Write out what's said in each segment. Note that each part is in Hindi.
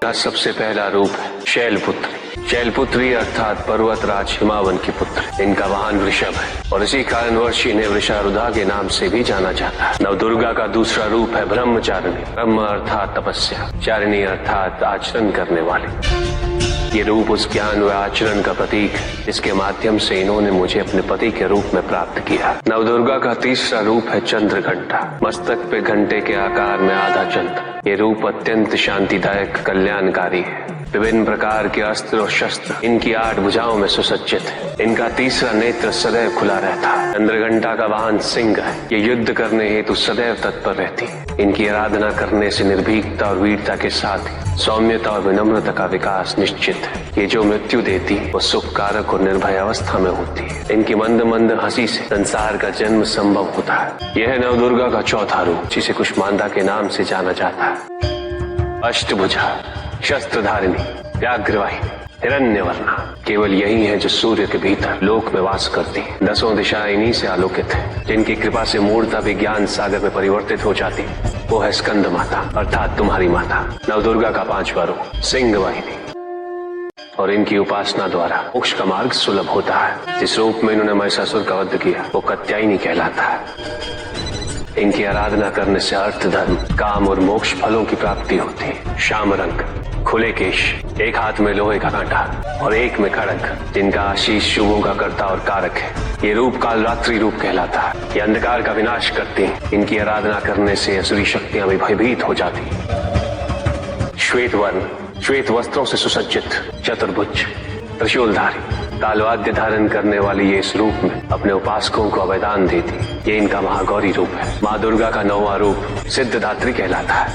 का सबसे पहला रूप है शैलपुत्री। शैलपुत्री अर्थात पर्वतराज हिमावन की पुत्र। इनका वाहन वृषभ है और इसी कारणवश इन्हें वृषारुधा के नाम से भी जाना जाता है। नवदुर्गा का दूसरा रूप है ब्रह्मचारिणी। ब्रह्म अर्थात तपस्या, चारिणी अर्थात आचरण करने वाली। ये रूप उस ज्ञान व आचरण का प्रतीक है जिसके माध्यम से इन्होंने मुझे अपने पति के रूप में प्राप्त किया। नवदुर्गा का तीसरा रूप है चंद्रघंटा। मस्तक पे घंटे के आकार में आधा चंद्र। ये रूप अत्यंत शांतिदायक कल्याणकारी है। विभिन्न प्रकार के अस्त्र और शस्त्र इनकी 8 भुजाओं में सुसज्जित है। इनका तीसरा नेत्र सदैव खुला रहता है। चंद्रघंटा का वाहन सिंह है। ये युद्ध करने हेतु सदैव तत्पर रहती है। इनकी आराधना करने से निर्भीकता और वीरता के साथ ही सौम्यता और विनम्रता का विकास निश्चित है। ये जो मृत्यु देती है वो सुख कारक और निर्भय अवस्था में होती है। इनकी मंद मंद हंसी से संसार का जन्म संभव होता है। यह है नवदुर्गा का चौथा रूप, जिसे कुष्मांडा के नाम से जाना जाता है। अष्टभुजा, शस्त्रधारिणी, व्याघ्रवाहिनी, हिरण्यवर्णा। केवल यही है जो सूर्य के भीतर लोक में वास करती है। 10 दिशाएं इन्हीं से आलोकित है। जिनकी कृपा से मूर्ता भी ज्ञान सागर में परिवर्तित हो जाती है। वो है स्कंद माता अर्थात तुम्हारी माता। नवदुर्गा का 5वां रूप सिंह वाहिनी और इनकी उपासना द्वारा मोक्ष का मार्ग सुलभ होता है। जिस रूप में इन्होंने महिषासुर का वध किया वो कात्यायनी कहलाता है। इनकी आराधना करने से अर्थ, धर्म, काम और मोक्ष फलों की प्राप्ति होती है। श्याम रंग, खुले केश, एक हाथ में लोहे का कांटा और एक में खड़ग, जिनका आशीष शुभों का कर्ता और कारक है। ये रूप कालरात्रि रूप कहलाता है। ये अंधकार का विनाश करती हैं। इनकी आराधना करने से असुरी शक्तियां भी भयभीत हो जाती हैं। श्वेत वर्ण, श्वेत वस्त्रों से सुसज्जित, चतुर्भुज, त्रिशूलधारी, तालवाद्य धारण करने वाली ये इस रूप में अपने उपासकों को अवदान देती। ये इनका महागौरी रूप है। माँ दुर्गा का 9वां रूप सिद्धदात्री कहलाता है।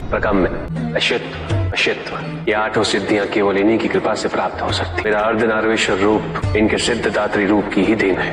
प्रकम्य, अशित्व, अशित्व, ये 8 सिद्धियां केवल इन्हीं की कृपा से प्राप्त हो सकती। मेरा अर्धनारीश्वर रूप इनके सिद्धदात्री रूप की ही देन है।